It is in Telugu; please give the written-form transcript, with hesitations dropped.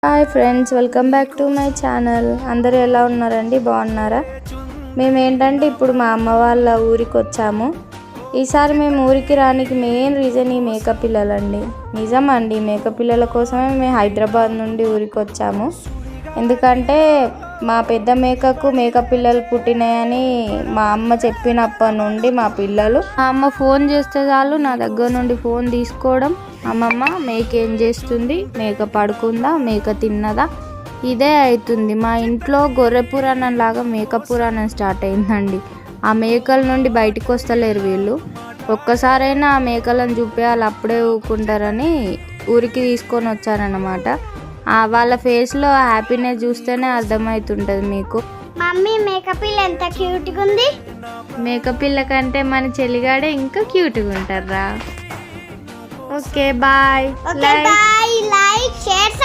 Hi friends, welcome back to my channel. అందరూ ఎలా ఉన్నారండి? బాగున్నారా? మేమేంటంటే ఇప్పుడు మా అమ్మ వాళ్ళ ఊరికి వచ్చాము. ఈసారి మేము ఊరికి రానికి మెయిన్ రీజన్ ఈ మేకప్ పిల్లలండి. నిజమండి, మేకప్ పిల్లల కోసమే మేము హైదరాబాద్ నుండి ఊరికి వచ్చాము. ఎందుకంటే మా పెద్ద మేకప్ పిల్లలు పుట్టినాయని మా అమ్మ చెప్పినప్పటి నుండి మా అమ్మ ఫోన్ చేస్తే చాలు నా దగ్గర నుండి ఫోన్ తీసుకోవడం, అమ్మమ్మ మేక ఏం చేస్తుంది, మేక పడుకుందా, మేక తిన్నదా, ఇదే అవుతుంది. మా ఇంట్లో గొర్రె పురాణం లాగా మేక పురాణం స్టార్ట్ అయిందండి. ఆ మేకల నుండి బయటికి వస్తలేరు వీళ్ళు. ఒక్కసారైనా ఆ మేకలను చూపేయాలి, అప్పుడే ఊకుంటారని ఊరికి తీసుకొని వచ్చారన్నమాట. వాళ్ళ ఫేస్లో హ్యాపీనెస్ చూస్తేనే అర్థమవుతుంటుంది మీకు. మమ్మీ మేకప్ పిల్ల ఎంత క్యూట్గా ఉంది. మేకప్ పిల్ల కంటే మన చెల్లిగాడే ఇంకా క్యూట్గా ఉంటారా. Okay bye. Like share